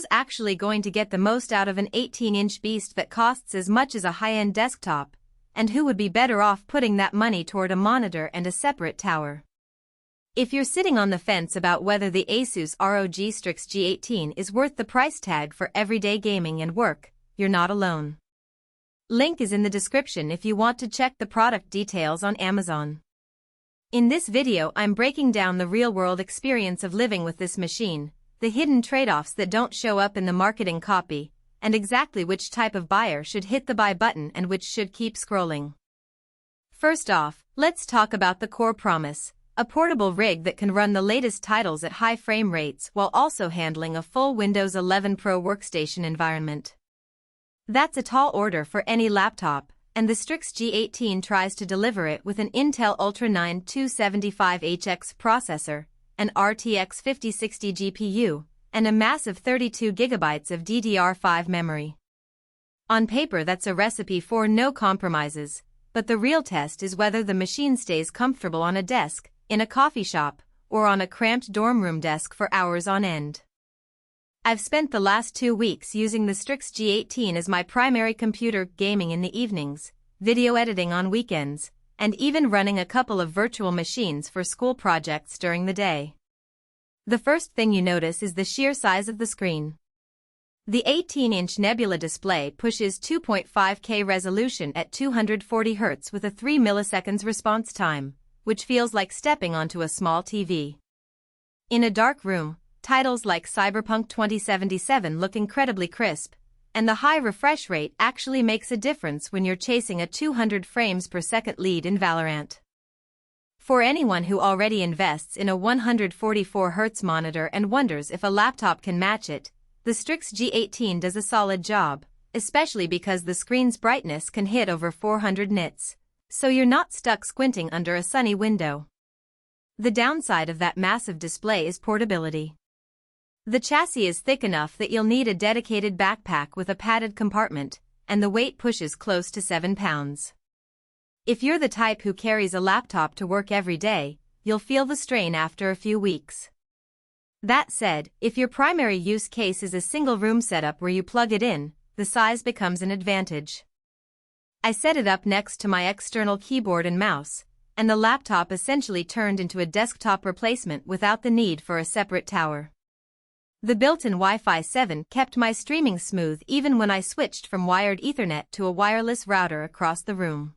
who's actually going to get the most out of an 18-inch beast that costs as much as a high-end desktop, and who would be better off putting that money toward a monitor and a separate tower? If you're sitting on the fence about whether the ASUS ROG Strix G18 is worth the price tag for everyday gaming and work, you're not alone. Link is in the description if you want to check the product details on Amazon. In this video I'm breaking down the real-world experience of living with this machine, the hidden trade-offs that don't show up in the marketing copy, and exactly which type of buyer should hit the buy button and which should keep scrolling. First off, let's talk about the core promise, a portable rig that can run the latest titles at high frame rates while also handling a full Windows 11 Pro workstation environment. That's a tall order for any laptop, and the Strix G18 tries to deliver it with an Intel Ultra 9 275HX processor, an RTX 5060 GPU, and a massive 32 GB of DDR5 memory. On paper that's a recipe for no compromises, but the real test is whether the machine stays comfortable on a desk, in a coffee shop, or on a cramped dorm room desk for hours on end. I've spent the last 2 weeks using the Strix G18 as my primary computer, gaming in the evenings, video editing on weekends, and even running a couple of virtual machines for school projects during the day. The first thing you notice is the sheer size of the screen. The 18-inch Nebula display pushes 2.5K resolution at 240 Hz with a 3 milliseconds response time, which feels like stepping onto a small TV. In a dark room, titles like Cyberpunk 2077 look incredibly crisp, and the high refresh rate actually makes a difference when you're chasing a 200 frames per second lead in Valorant. For anyone who already invests in a 144 Hz monitor and wonders if a laptop can match it, the Strix G18 does a solid job, especially because the screen's brightness can hit over 400 nits, so you're not stuck squinting under a sunny window. The downside of that massive display is portability. The chassis is thick enough that you'll need a dedicated backpack with a padded compartment, and the weight pushes close to 7 pounds. If you're the type who carries a laptop to work every day, you'll feel the strain after a few weeks. That said, if your primary use case is a single-room setup where you plug it in, the size becomes an advantage. I set it up next to my external keyboard and mouse, and the laptop essentially turned into a desktop replacement without the need for a separate tower. The built-in Wi-Fi 7 kept my streaming smooth even when I switched from wired Ethernet to a wireless router across the room.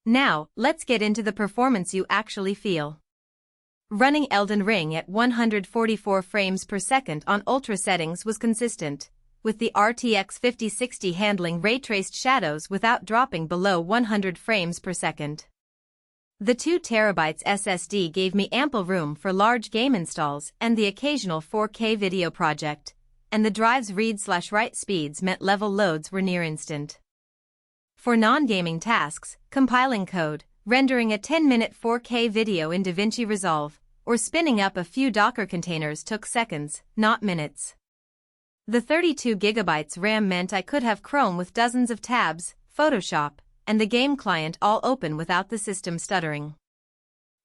Now, let's get into the performance you actually feel. Running Elden Ring at 144 frames per second on ultra settings was consistent, with the RTX 5060 handling ray-traced shadows without dropping below 100 frames per second. The 2 TB SSD gave me ample room for large game installs and the occasional 4K video project, and the drive's read/write speeds meant level loads were near instant. For non-gaming tasks, compiling code, rendering a 10-minute 4K video in DaVinci Resolve, or spinning up a few Docker containers took seconds, not minutes. The 32 GB RAM meant I could have Chrome with dozens of tabs, Photoshop, and the game client all open without the system stuttering.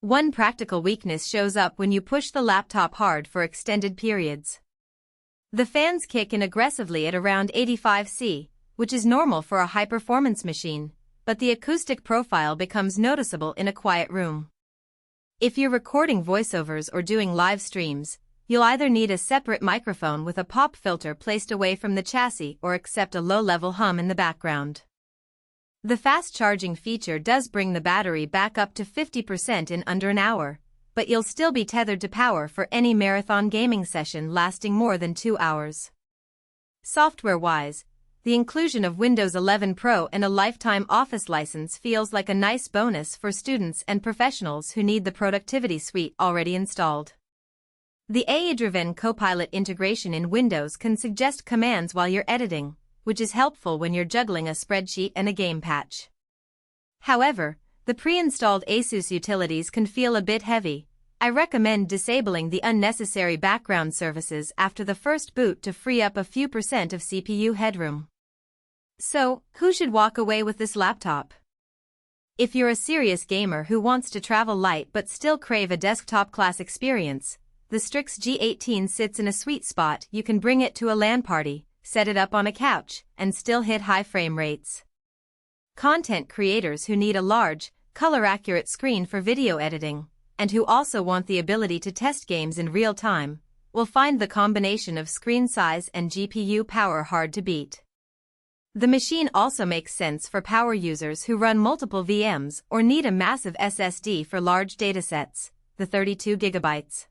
One practical weakness shows up when you push the laptop hard for extended periods. The fans kick in aggressively at around 85°C, which is normal for a high-performance machine, but the acoustic profile becomes noticeable in a quiet room. If you're recording voiceovers or doing live streams, you'll either need a separate microphone with a pop filter placed away from the chassis or accept a low-level hum in the background. The fast charging feature does bring the battery back up to 50% in under an hour, but you'll still be tethered to power for any marathon gaming session lasting more than 2 hours. Software-wise, the inclusion of Windows 11 Pro and a lifetime Office license feels like a nice bonus for students and professionals who need the productivity suite already installed. The AI-driven Copilot integration in Windows can suggest commands while you're editing, which is helpful when you're juggling a spreadsheet and a game patch. However, the pre-installed ASUS utilities can feel a bit heavy. I recommend disabling the unnecessary background services after the first boot to free up a few percent of CPU headroom. So, who should walk away with this laptop? If you're a serious gamer who wants to travel light but still crave a desktop-class experience, the Strix G18 sits in a sweet spot. You can bring it to a LAN party, set it up on a couch, and still hit high frame rates. Content creators who need a large, color-accurate screen for video editing, and who also want the ability to test games in real time, will find the combination of screen size and GPU power hard to beat. The machine also makes sense for power users who run multiple VMs or need a massive SSD for large datasets, the 32 GB.